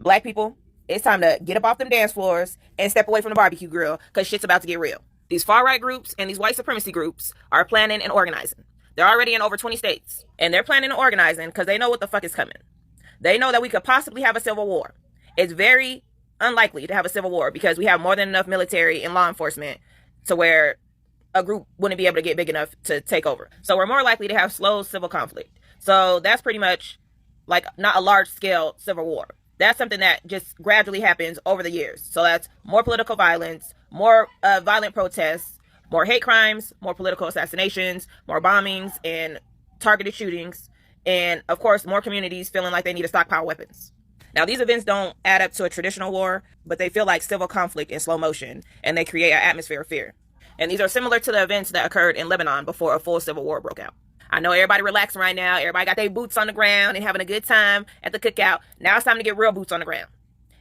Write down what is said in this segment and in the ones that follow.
Black people, it's time to get up off them dance floors and step away from the barbecue grill because shit's about to get real. These far right groups and these white supremacy groups are planning and organizing. They're already in over 20 states, and they're planning and organizing because they know what the fuck is coming. They know that we could possibly have a civil war. It's very unlikely to have a civil war because we have more than enough military and law enforcement to where a group wouldn't be able to get big enough to take over. So we're more likely to have slow civil conflict. So that's pretty much like not a large scale civil war. That's something that just gradually happens over the years. So that's more political violence, more violent protests, more hate crimes, more political assassinations, more bombings and targeted shootings, and of course, more communities feeling like they need to stockpile weapons. Now, these events don't add up to a traditional war, but they feel like civil conflict in slow motion, and they create an atmosphere of fear. And these are similar to the events that occurred in Lebanon before a full civil war broke out. I know everybody relaxing right now. Everybody got their boots on the ground and having a good time at the cookout. Now it's time to get real boots on the ground.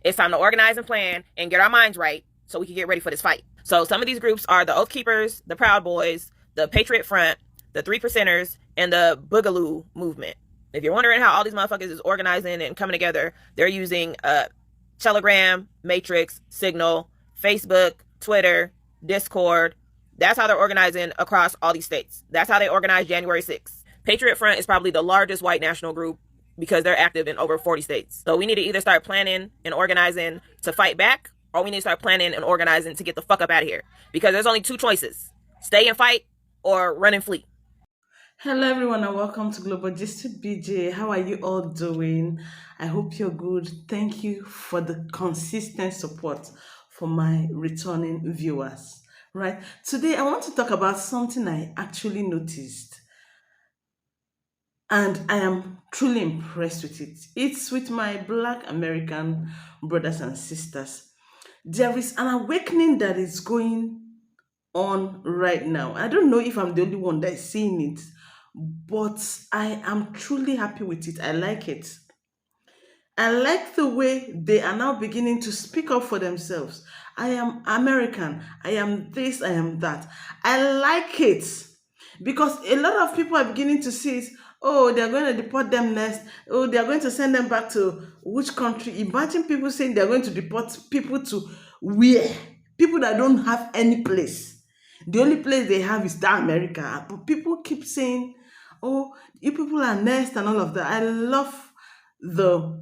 It's time to organize and plan and get our minds right so we can get ready for this fight. So some of these groups are the Oath Keepers, the Proud Boys, the Patriot Front, the Three Percenters, and the Boogaloo Movement. If you're wondering how all these motherfuckers is organizing and coming together, they're using Telegram, Matrix, Signal, Facebook, Twitter, Discord. That's how they're organizing across all these states. That's how they organized January 6th. Patriot Front is probably the largest white national group because they're active in over 40 states. So we need to either start planning and organizing to fight back, or we need to start planning and organizing to get the fuck up out of here. Because there's only two choices: stay and fight or run and flee. Hello, everyone, and welcome to Global Gist with BJ. How are you all doing? I hope you're good. Thank you for the consistent support for my returning viewers. Right, today I want to talk about something I actually noticed, and I am truly impressed with it. It's with my Black American brothers and sisters. There is an awakening that is going on right now. I don't know if I'm the only one that is seeing it, but I am truly happy with it. I like it. I like the way they are now beginning to speak up for themselves. I am American. I am this. I am that. I like it because a lot of people are beginning to see it. Oh, they're going to deport them next. Oh, they're going to send them back to which country? Imagine people saying they're going to deport people to where? People that don't have any place. The only place they have is that America. But people keep saying, oh, you people are next and all of that. I love the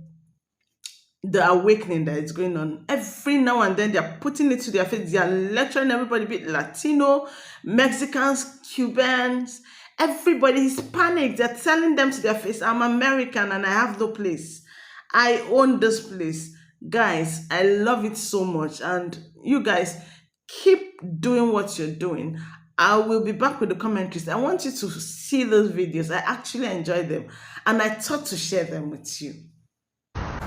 awakening that is going on. Every now and then they're putting it to their face. They are lecturing everybody, be it Latino, Mexicans, Cubans, everybody, Hispanic. They're telling them to their face, I'm American and I have no place. I own this place. Guys, I love it so much. And you guys keep doing what you're doing. I will be back with the commentaries. I want you to see those videos. I actually enjoy them. And I thought to share them with you.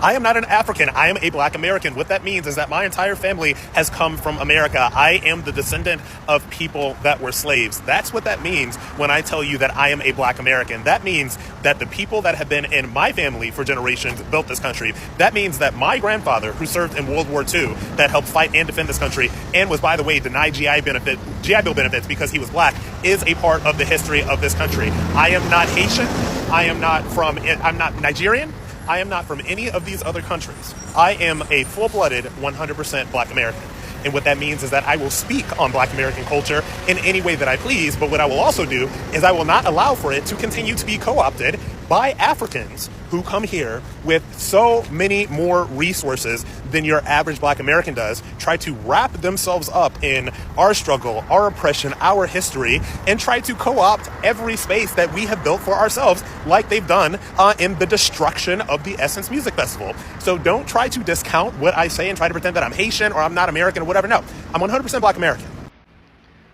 I am not an African. I am a Black American. What that means is that my entire family has come from America. I am the descendant of people that were slaves. That's what that means when I tell you that I am a Black American. That means that the people that have been in my family for generations built this country. That means that my grandfather, who served in World War II, that helped fight and defend this country, and was, by the way, denied GI Bill benefits because he was Black, is a part of the history of this country. I am not Haitian. I'm not Nigerian. I am not from any of these other countries. I am a full-blooded 100% Black American. And what that means is that I will speak on Black American culture in any way that I please, but what I will also do is I will not allow for it to continue to be co-opted by Africans who come here with so many more resources than your average Black American does, try to wrap themselves up in our struggle, our oppression, our history, and try to co-opt every space that we have built for ourselves, like they've done in the destruction of the Essence Music Festival. So don't try to discount what I say and try to pretend that I'm Haitian or I'm not American or whatever. No, I'm 100% Black American.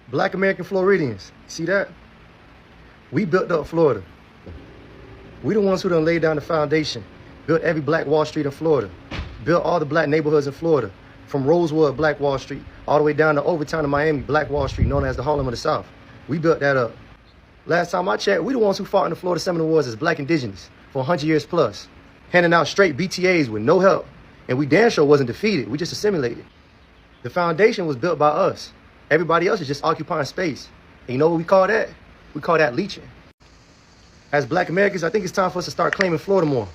Black American Floridians, see that? We built up Florida. We the ones who done laid down the foundation, built every Black Wall Street in Florida, built all the Black neighborhoods in Florida, from Rosewood, Black Wall Street, all the way down to Overtown in Miami, Black Wall Street, known as the Harlem of the South. We built that up. Last time I checked, we the ones who fought in the Florida Seminole Wars as Black indigenous for 100 years plus, handing out straight BTAs with no help. And we damn sure wasn't defeated, we just assimilated. The foundation was built by us. Everybody else is just occupying space. And you know what we call that? We call that leeching. As Black Americans, I think it's time for us to start claiming Florida more.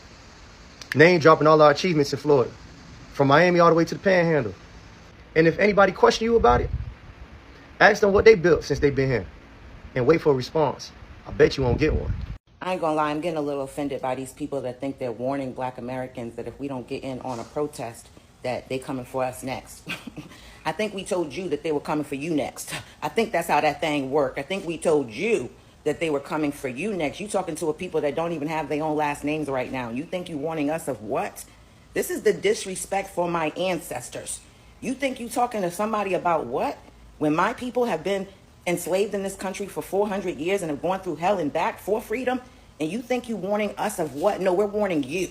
Name dropping all our achievements in Florida. from Miami all the way to the Panhandle. And if anybody question you about it, ask them what they built since they've been here and wait for a response. I bet you won't get one. I ain't gonna lie, I'm getting a little offended by these people that think they're warning black Americans that if we don't get in on a protest, that they coming for us next. I think we told you that they were coming for you next. I think that's how that thing worked. I think we told you that they were coming for you next. You talking to a people that don't even have their own last names right now. You think you warning us of what? This is the disrespect for my ancestors. You think you talking to somebody about what? When my people have been enslaved in this country for 400 years and have gone through hell and back for freedom, and you think you warning us of what? No, we're warning you.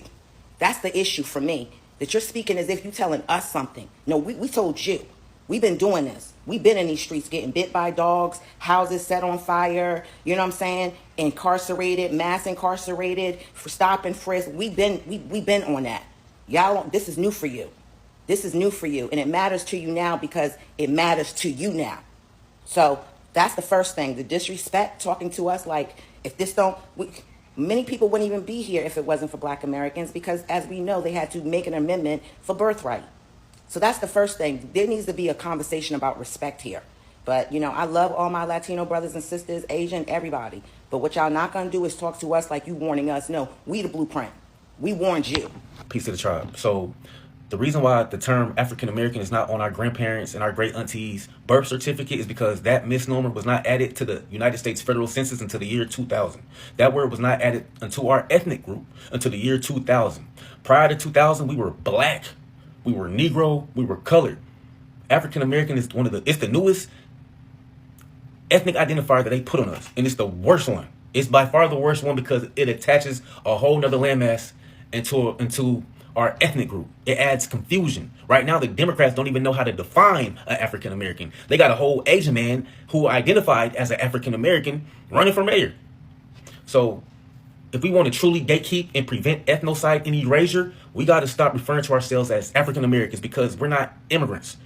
That's the issue for me, that you're speaking as if you telling us something. No, we told you. We've been doing this. We've been in these streets getting bit by dogs, houses set on fire, you know what I'm saying? Incarcerated, mass incarcerated, for stop and frisk. We've been on that. Y'all, this is new for you. This is new for you, and it matters to you now because it matters to you now. So that's the first thing, the disrespect, talking to us like if this don't, many people wouldn't even be here if it wasn't for black Americans because as we know, they had to make an amendment for birthright. So that's the first thing. There needs to be a conversation about respect here. But, you know, I love all my Latino brothers and sisters, Asian, everybody. But what y'all not going to do is talk to us like you warning us. No, we the blueprint. We warned you. Peace to the tribe. So the reason why the term African American is not on our grandparents and our great aunties' birth certificate is because that misnomer was not added to the United States federal census until the year 2000. That word was not added into our ethnic group until the year 2000. Prior to 2000, we were black, we were Negro, we were colored. African American is it's the newest ethnic identifier that they put on us, and it's the worst one. It's by far the worst one because it attaches a whole nother landmass into our ethnic group. It adds confusion. Right now, the Democrats don't even know how to define an African American. They got a whole Asian man who identified as an African American running for mayor. So if we want to truly gatekeep and prevent ethnocide and erasure, we got to stop referring to ourselves as African Americans because we're not immigrants.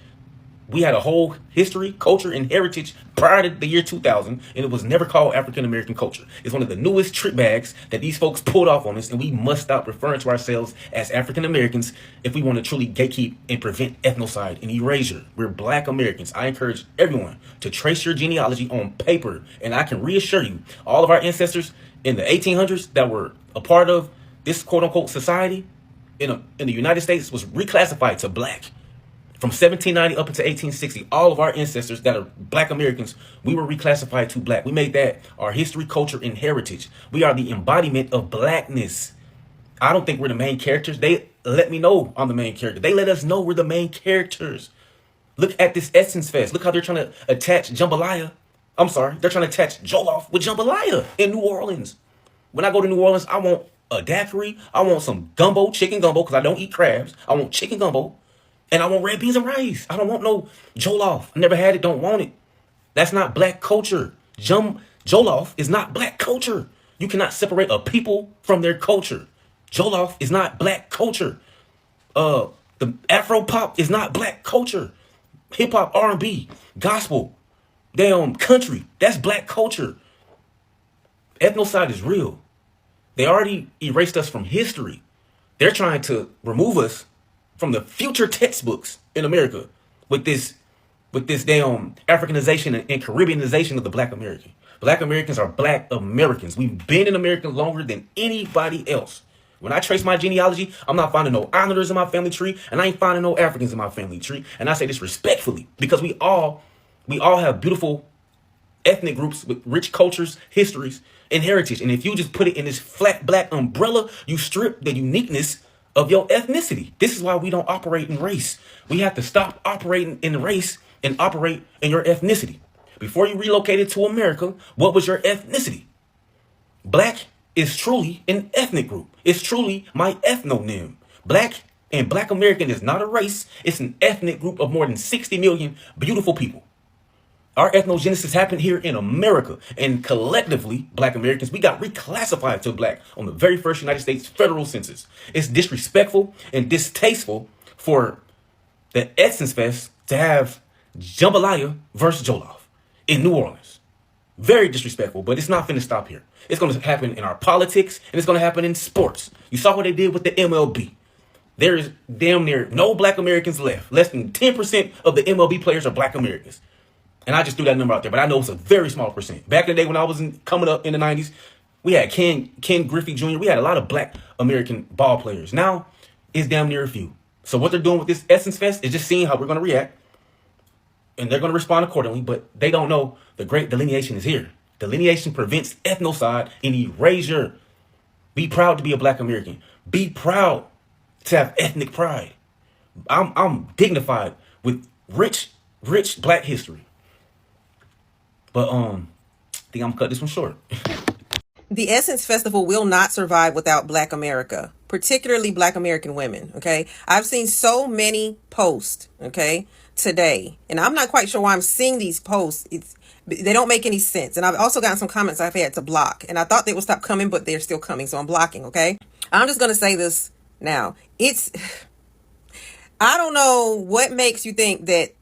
We had a whole history, culture, and heritage prior to the year 2000, and it was never called African American culture. It's one of the newest trick bags that these folks pulled off on us, and we must stop referring to ourselves as African Americans if we want to truly gatekeep and prevent ethnocide and erasure. We're black Americans. I encourage everyone to trace your genealogy on paper, and I can reassure you, all of our ancestors in the 1800s that were a part of this quote-unquote society in the United States was reclassified to black. From 1790 up until 1860, all of our ancestors that are black Americans, we were reclassified to black. We made that our history, culture, and heritage. We are the embodiment of blackness. I don't think we're the main characters. They let me know I'm the main character. They let us know we're the main characters. Look at this Essence Fest. Look how they're trying to attach jambalaya. I'm sorry, they're trying to attach jollof with jambalaya in New Orleans. When I go to New Orleans, I want a daiquiri. I want some gumbo, chicken gumbo, because I don't eat crabs. I want chicken gumbo. And I want red beans and rice. I don't want no jollof. I never had it, don't want it. That's not black culture. Jollof is not black culture. You cannot separate a people from their culture. Jollof is not black culture. The Afro pop is not black culture. Hip hop, R&B, gospel, damn country, that's black culture. Ethnocide is real. They already erased us from history. They're trying to remove us from the future textbooks in America with this damn Africanization and Caribbeanization of the black American. Black Americans are black Americans. We've been in America longer than anybody else. When I trace my genealogy, I'm not finding no Islanders in my family tree, and I ain't finding no Africans in my family tree. And I say this respectfully because we all have beautiful ethnic groups with rich cultures, histories, and heritage. And if you just put it in this flat black umbrella, you strip the uniqueness of your ethnicity. This is why we don't operate in race. We have to stop operating in race and operate in your ethnicity. Before you relocated to America, what was your ethnicity? Black is truly an ethnic group. It's truly my ethnonym. Black and black American is not a race. It's an ethnic group of more than 60 million beautiful people. Our ethnogenesis happened here in America, and collectively, black Americans, we got reclassified to black on the very first United States federal census. It's disrespectful and distasteful for the Essence Fest to have jambalaya versus jollof in New Orleans. Very disrespectful, but it's not finna stop here. It's going to happen in our politics, and it's going to happen in sports. You saw what they did with the MLB. There is damn near no black Americans left. Less than 10% of the MLB players are black Americans. And I just threw that number out there, but I know it's a very small percent. Back in the day when I was coming up in the 90s, we had Ken Griffey Jr. We had a lot of black American ball players. Now, it's damn near a few. So what they're doing with this Essence Fest is just seeing how we're going to react. And they're going to respond accordingly, but they don't know the great delineation is here. Delineation prevents ethnocide and erasure. Be proud to be a black American. Be proud to have ethnic pride. I'm dignified with rich black history. But I think I'm gonna cut this one short. The Essence Festival will not survive without Black America, particularly Black American women. Okay. I've seen so many posts, okay, today, and I'm not quite sure why I'm seeing these posts. They don't make any sense. And I've also gotten some comments I've had to block, and I thought they would stop coming, but they're still coming. So I'm blocking. Okay. I'm just going to say this now. I don't know what makes you think that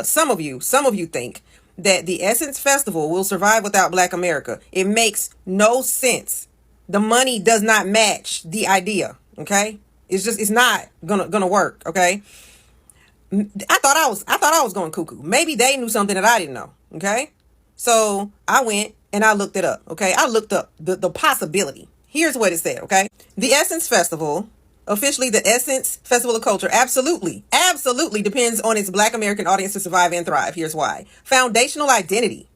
some of you think that the Essence Festival will survive without Black America. It makes no sense. The money does not match the idea. Okay. It's not gonna work. Okay. I thought I was going cuckoo. Maybe they knew something that I didn't know. Okay. So I went and I looked it up. Okay. I looked up the possibility. Here's what it said. Okay. The Essence Festival, officially the Essence Festival of Culture, absolutely depends on its Black American audience to survive and thrive. Here's why. Foundational identity.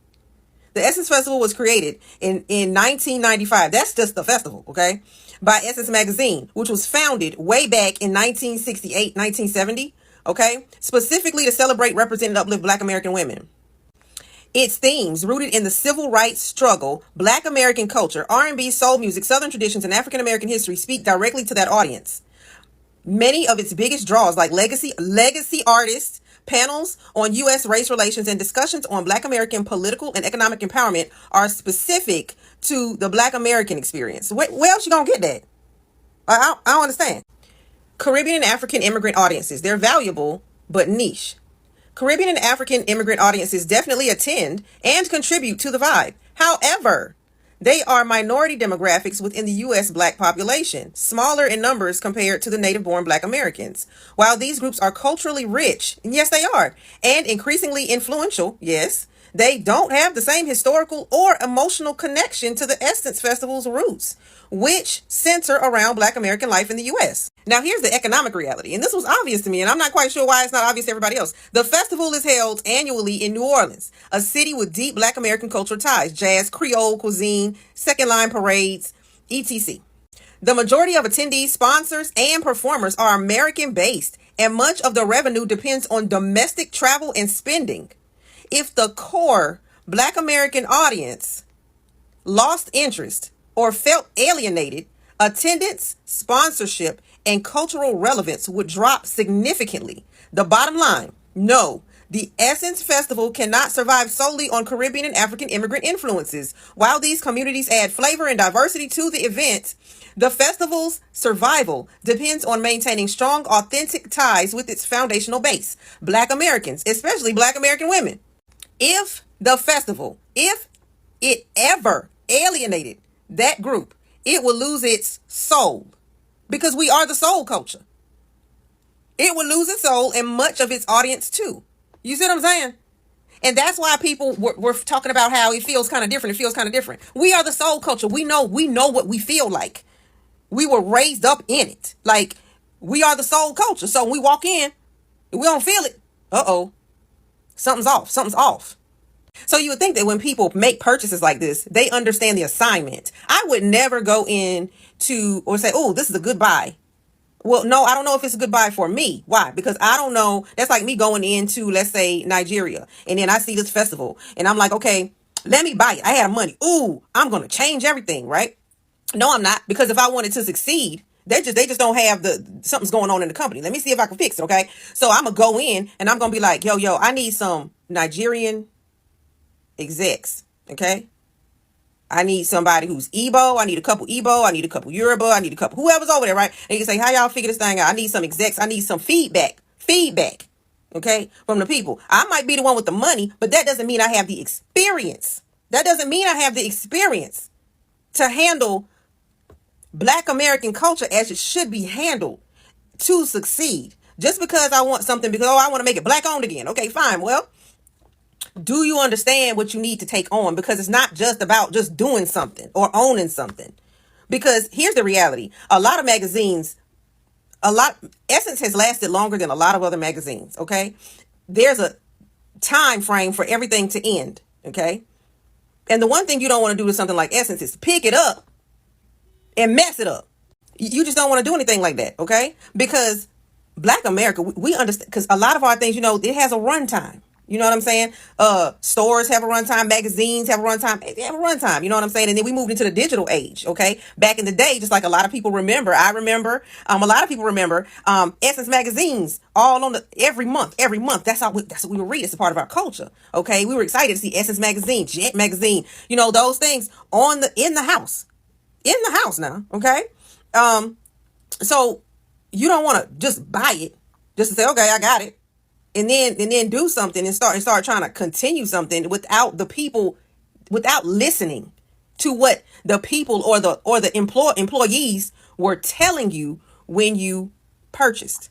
The Essence Festival was created in 1995. That's just the festival, okay? By Essence Magazine, which was founded way back in 1968, 1970, okay? Specifically to celebrate, represent, and uplift Black American women. Its themes, rooted in the civil rights struggle, Black American culture, R&B, soul music, Southern traditions, and African American history, speak directly to that audience. Many of its biggest draws, like legacy artists, panels on U.S. race relations, and discussions on Black American political and economic empowerment, are specific to the Black American experience. Where else you gonna get that? I don't understand. Caribbean and African immigrant audiences, they're valuable but niche. Caribbean and African immigrant audiences definitely attend and contribute to the vibe. However, they are minority demographics within the U.S. Black population, smaller in numbers compared to the native-born Black Americans. While these groups are culturally rich, and yes they are, and increasingly influential, yes, they don't have the same historical or emotional connection to the Essence Festival's roots, which center around Black American life in the U.S. Now here's the economic reality, and this was obvious to me, and I'm not quite sure why it's not obvious to everybody else. The festival is held annually in New Orleans, a city with deep Black American cultural ties, jazz, Creole cuisine, second line parades, etc. The majority of attendees, sponsors, and performers are American-based, and much of the revenue depends on domestic travel and spending. If the core Black American audience lost interest or felt alienated, attendance, sponsorship, and cultural relevance would drop significantly. The bottom line, no, the Essence Festival cannot survive solely on Caribbean and African immigrant influences. While these communities add flavor and diversity to the event, the festival's survival depends on maintaining strong, authentic ties with its foundational base, Black Americans, especially Black American women. If it ever alienated that group, it will lose its soul, because we are the soul culture. It will lose its soul and much of its audience too. You see what I'm saying? And that's why people were talking about how it feels kind of different. It feels kind of different. We are the soul culture. We know what we feel like. We were raised up in it. Like, we are the soul culture. So when we walk in, if we don't feel it, something's off. So you would think that when people make purchases like this, they understand the assignment. I would never go in to or say, oh, this is a good buy. Well, no, I don't know if it's a good buy for me. Why? Because I don't know. That's like me going into, let's say, Nigeria, and then I see this festival and I'm like, okay, let me buy it. I have money. Ooh, I'm going to change everything, right? No, I'm not. Because if I wanted to succeed, they just don't have something's going on in the company. Let me see if I can fix it. Okay. So I'm going to go in and I'm going to be like, yo, I need some Nigerian execs. Okay. I need somebody who's Igbo. I need a couple Igbo. I need a couple Yoruba. I need a couple whoever's over there, right? And you can say, how y'all figure this thing out? I need some execs. I need some feedback, okay, from the people. I might be the one with the money, but that doesn't mean I have the experience. That doesn't mean I have the experience to handle Black American culture as it should be handled. to succeed. Just because I want something, because, I want to make it black owned again. Okay, fine. Well, do you understand what you need to take on? Because it's not just about just doing something or owning something. Because here's the reality. A lot of magazines, Essence has lasted longer than a lot of other magazines. Okay. There's a time frame for everything to end. Okay. And the one thing you don't want to do to something like Essence is pick it up and mess it up. You just don't want to do anything like that. Okay. Because Black America, we understand, because a lot of our things, it has a runtime. You know what I'm saying? Stores have a runtime, magazines have a runtime, they have a runtime. You know what I'm saying? And then we moved into the digital age. Okay, back in the day, just like a lot of people remember, I remember, a lot of people remember, Essence magazines all on every month. That's what we would read. It's a part of our culture. Okay, we were excited to see Essence magazine, Jet magazine. Those things in the house now. Okay, so you don't want to just buy it, just to say, okay, I got it. And then do something and start trying to continue something without listening to what the people or the employees were telling you when you purchased.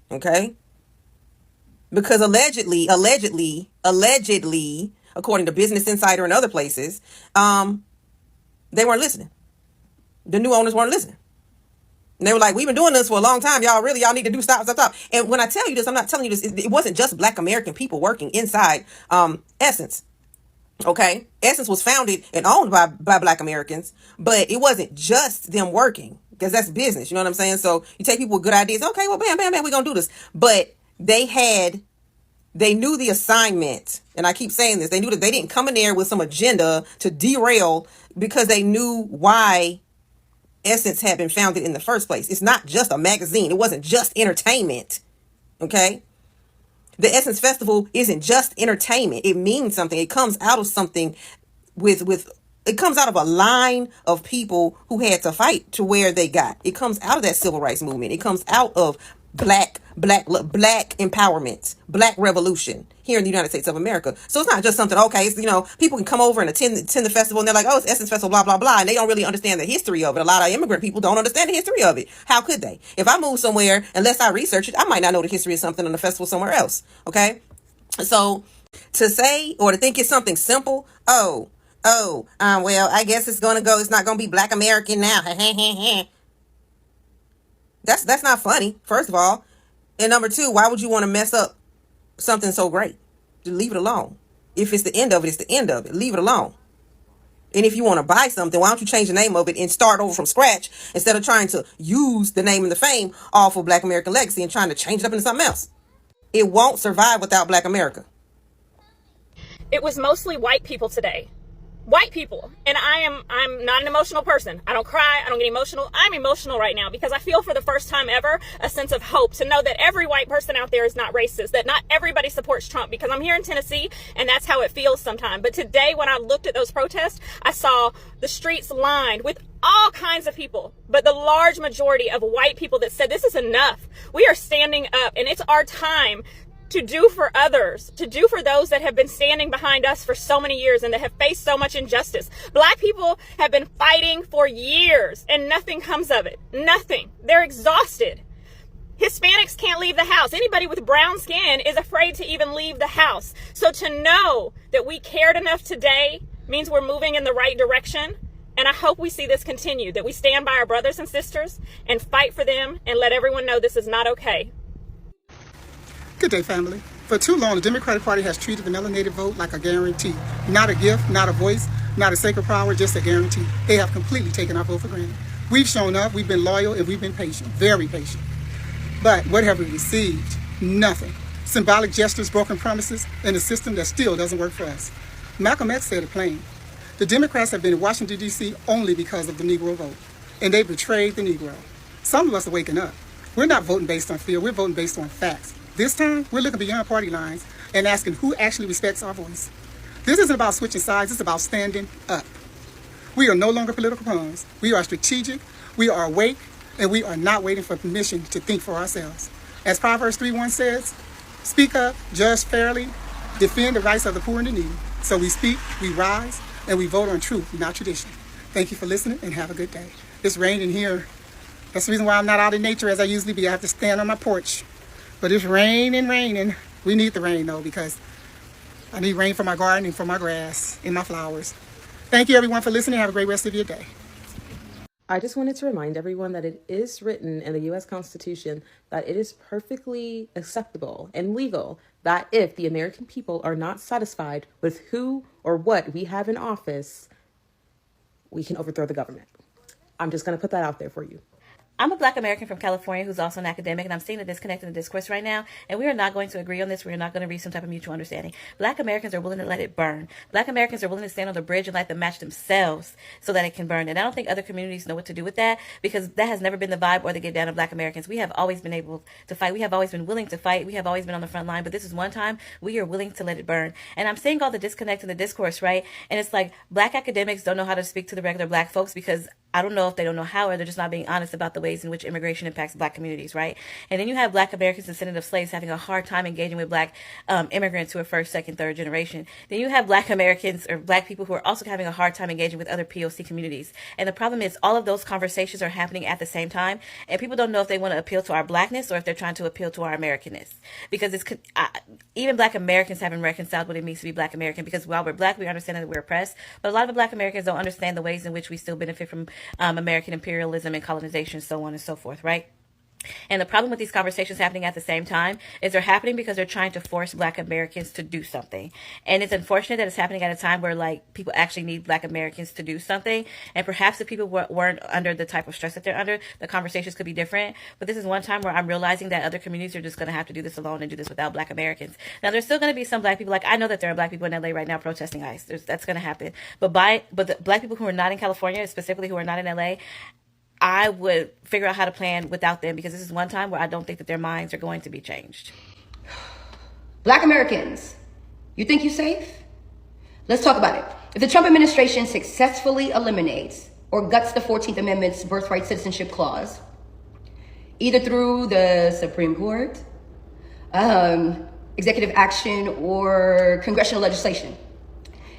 Okay? Because allegedly, according to Business Insider and other places, they weren't listening. The new owners weren't listening. And they were like, we've been doing this for a long time. Y'all need to do stop. And when I tell you this, I'm not telling you this. It wasn't just Black American people working inside Essence. Okay. Essence was founded and owned by Black Americans, but it wasn't just them working, because that's business. You know what I'm saying? So you take people with good ideas. Okay, well, bam, we're going to do this. But they knew the assignment. And I keep saying this. They knew that they didn't come in there with some agenda to derail, because they knew why Essence had been founded in the first place. It's not just a magazine. It wasn't just entertainment. Okay? The Essence Festival isn't just entertainment. It means something. It comes out of something it comes out of a line of people who had to fight to where they got. It comes out of that civil rights movement. It comes out of black empowerment, black revolution here in the United States of America. So it's not just something, okay, it's, people can come over and attend the festival and they're like, oh, it's Essence Festival, blah, blah, blah. And they don't really understand the history of it. A lot of immigrant people don't understand the history of it. How could they? If I move somewhere, unless I research it, I might not know the history of something on the festival somewhere else. Okay. So to say or to think it's something simple, well, I guess it's not going to be Black American now. That's not funny, first of all. And number two, why would you want to mess up something so great? Just leave it alone. If it's the end of it, it's the end of it. Leave it alone. And if you want to buy something, why don't you change the name of it and start over from scratch, instead of trying to use the name and the fame off of Black American legacy and trying to change it up into something else? It won't survive without Black America. It was mostly white people today. White people. And I'm not an emotional person. I don't cry. I don't get emotional. I'm emotional right now because I feel for the first time ever a sense of hope to know that every white person out there is not racist, that not everybody supports Trump, because I'm here in Tennessee and that's how it feels sometimes. But today when I looked at those protests, I saw the streets lined with all kinds of people, but the large majority of white people that said this is enough. We are standing up and it's our time to do for others, to do for those that have been standing behind us for so many years and that have faced so much injustice. Black people have been fighting for years and nothing comes of it. Nothing. They're exhausted. Hispanics can't leave the house. Anybody with brown skin is afraid to even leave the house. So to know that we cared enough today means we're moving in the right direction. And I hope we see this continue, that we stand by our brothers and sisters and fight for them and let everyone know this is not okay. Good day, family. For too long, the Democratic Party has treated the melanated vote like a guarantee. Not a gift, not a voice, not a sacred power, just a guarantee. They have completely taken our vote for granted. We've shown up, we've been loyal, and we've been patient, very patient. But what have we received? Nothing. Symbolic gestures, broken promises, and a system that still doesn't work for us. Malcolm X said it plain. The Democrats have been in Washington, D.C. only because of the Negro vote, and they betrayed the Negro. Some of us are waking up. We're not voting based on fear, we're voting based on facts. This time, we're looking beyond party lines and asking who actually respects our voice. This isn't about switching sides, it's about standing up. We are no longer political pawns. We are strategic, we are awake, and we are not waiting for permission to think for ourselves. As Proverbs 3:1 says, speak up, judge fairly, defend the rights of the poor and the needy. So we speak, we rise, and we vote on truth, not tradition. Thank you for listening and have a good day. It's raining here That's the reason why I'm not out in nature as I usually be. I have to stand on my porch. But it's raining, raining. We need the rain though, because I need rain for my garden and for my grass and my flowers. Thank you everyone for listening. Have a great rest of your day. I just wanted to remind everyone that it is written in the U.S. Constitution that it is perfectly acceptable and legal that if the American people are not satisfied with who or what we have in office, we can overthrow the government. I'm just going to put that out there for you. I'm a Black American from California who's also an academic, and I'm seeing a disconnect in the discourse right now, and we are not going to agree on this. We are not going to reach some type of mutual understanding. Black Americans are willing to let it burn. Black Americans are willing to stand on the bridge and let the match themselves so that it can burn. And I don't think other communities know what to do with that, because that has never been the vibe or the get down of Black Americans. We have always been able to fight. We have always been willing to fight. We have always been on the front line, but this is one time we are willing to let it burn. And I'm seeing all the disconnect in the discourse, right? And it's like Black academics don't know how to speak to the regular Black folks, because I don't know if they don't know how, or they're just not being honest about the ways in which immigration impacts Black communities, right? And then you have Black Americans descendants of slaves having a hard time engaging with Black immigrants who are first, second, third generation. Then you have Black Americans or Black people who are also having a hard time engaging with other POC communities. And the problem is all of those conversations are happening at the same time, and people don't know if they want to appeal to our Blackness or if they're trying to appeal to our Americanness. Because even Black Americans haven't reconciled what it means to be Black American, because while we're Black, we understand that we're oppressed, but a lot of the Black Americans don't understand the ways in which we still benefit from American imperialism and colonization, so on and so forth, right? And the problem with these conversations happening at the same time is they're happening because they're trying to force Black Americans to do something. And it's unfortunate that it's happening at a time where like people actually need Black Americans to do something. And perhaps if people weren't under the type of stress that they're under, the conversations could be different. But this is one time where I'm realizing that other communities are just going to have to do this alone and do this without Black Americans. Now, there's still going to be some Black people. Like, I know that there are Black people in LA right now protesting ICE. That's going to happen. But the Black people who are not in California, specifically who are not in LA, I would figure out how to plan without them, because this is one time where I don't think that their minds are going to be changed. Black Americans, you think you're safe? Let's talk about it. If the Trump administration successfully eliminates or guts the 14th Amendment's birthright citizenship clause, either through the Supreme Court, executive action, or congressional legislation,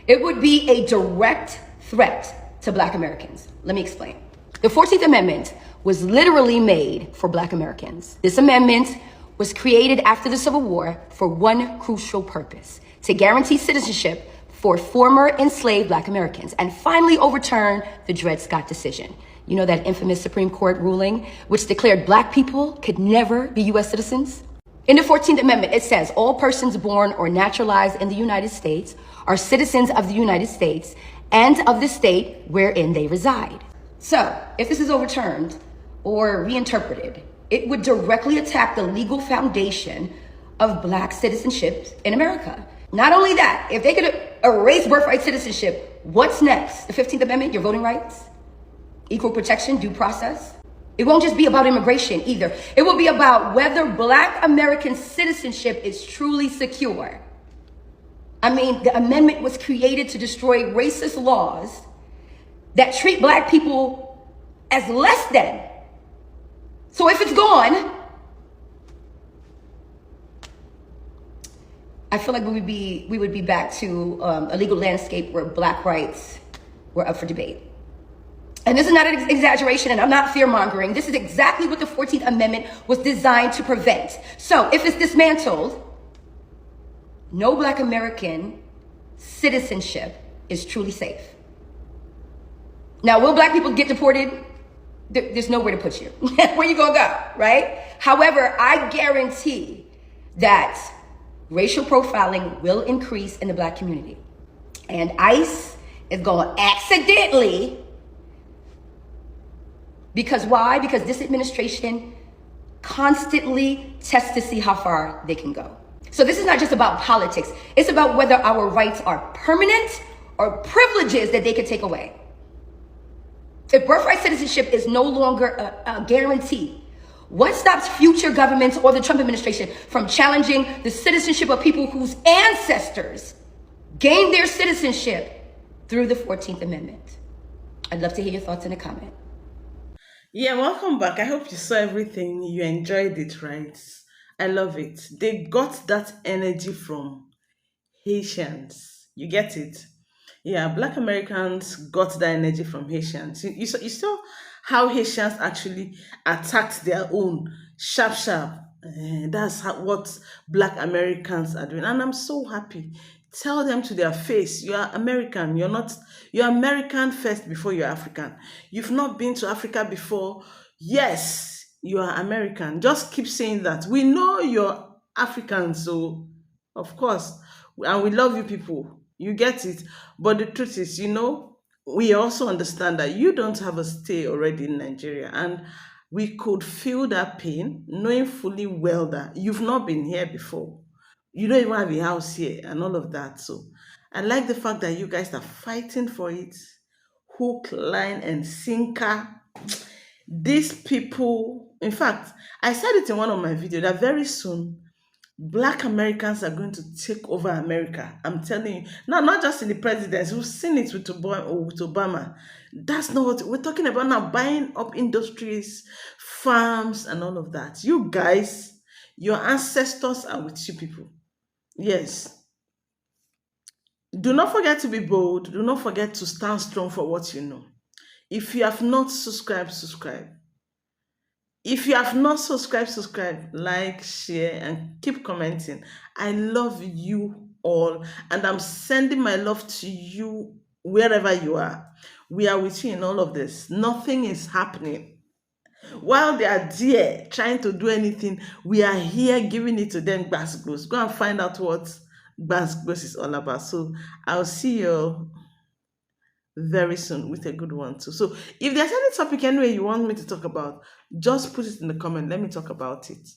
it would be a direct threat to Black Americans. Let me explain. The 14th Amendment was literally made for Black Americans. This amendment was created after the Civil War for one crucial purpose: to guarantee citizenship for former enslaved Black Americans and finally overturn the Dred Scott decision. You know, that infamous Supreme Court ruling which declared Black people could never be U.S. citizens? In the 14th Amendment, it says all persons born or naturalized in the United States are citizens of the United States and of the state wherein they reside. So, if this is overturned or reinterpreted, it would directly attack the legal foundation of Black citizenship in America. Not only that, if they could erase birthright citizenship, what's next? The 15th Amendment, your voting rights, equal protection, due process. It won't just be about immigration either. It will be about whether Black American citizenship is truly secure. I mean, the amendment was created to destroy racist laws that treat Black people as less than. So if it's gone, I feel like we would be back to a legal landscape where Black rights were up for debate. And this is not an exaggeration, and I'm not fear-mongering. This is exactly what the 14th Amendment was designed to prevent. So if it's dismantled, no Black American citizenship is truly safe. Now, will Black people get deported? There's nowhere to put you. Where you gonna go, right? However, I guarantee that racial profiling will increase in the Black community. And ICE is gonna accidentally, because why? Because this administration constantly tests to see how far they can go. So this is not just about politics. It's about whether our rights are permanent or privileges that they could take away. If birthright citizenship is no longer a guarantee, what stops future governments or the Trump administration from challenging the citizenship of people whose ancestors gained their citizenship through the 14th Amendment? I'd love to hear your thoughts in a comment. Yeah, welcome back. I hope you saw everything. You enjoyed it, right? I love it. They got that energy from Haitians. You get it? Yeah, Black Americans got that energy from Haitians. You saw how Haitians actually attacked their own sharp, sharp. That's what Black Americans are doing, and I'm so happy. Tell them to their face, you are American. You're not. You're American first before you're African. You've not been to Africa before. Yes, you are American. Just keep saying that. We know you're African, so of course, and we love you people. You get it. But the truth is, we also understand that you don't have a stay already in Nigeria. And we could feel that pain, knowing fully well that you've not been here before. You don't even have a house here and all of that. So I like the fact that you guys are fighting for it. Hook, line, and sinker. These people, in fact, I said it in one of my videos that very soon Black Americans are going to take over America. I'm telling you. No, not just in the presidency. We've seen it with Obama. That's not what we're talking about now. Buying up industries, farms, and all of that. You guys, your ancestors are with you people. Yes. Do not forget to be bold. Do not forget to stand strong for what you know. If you have not subscribed, subscribe. If you have not subscribed, subscribe, like, share, and keep commenting. I love you all, and I'm sending my love to you wherever you are. We are with you in all of this. Nothing is happening. While they are there trying to do anything, we are here giving it to them. Gbasgbos. Go and find out what Gbasgbos is all about. So I'll see you very soon with a good one too. So if there's any topic anyway you want me to talk about, just put it in the comment. Let me talk about it.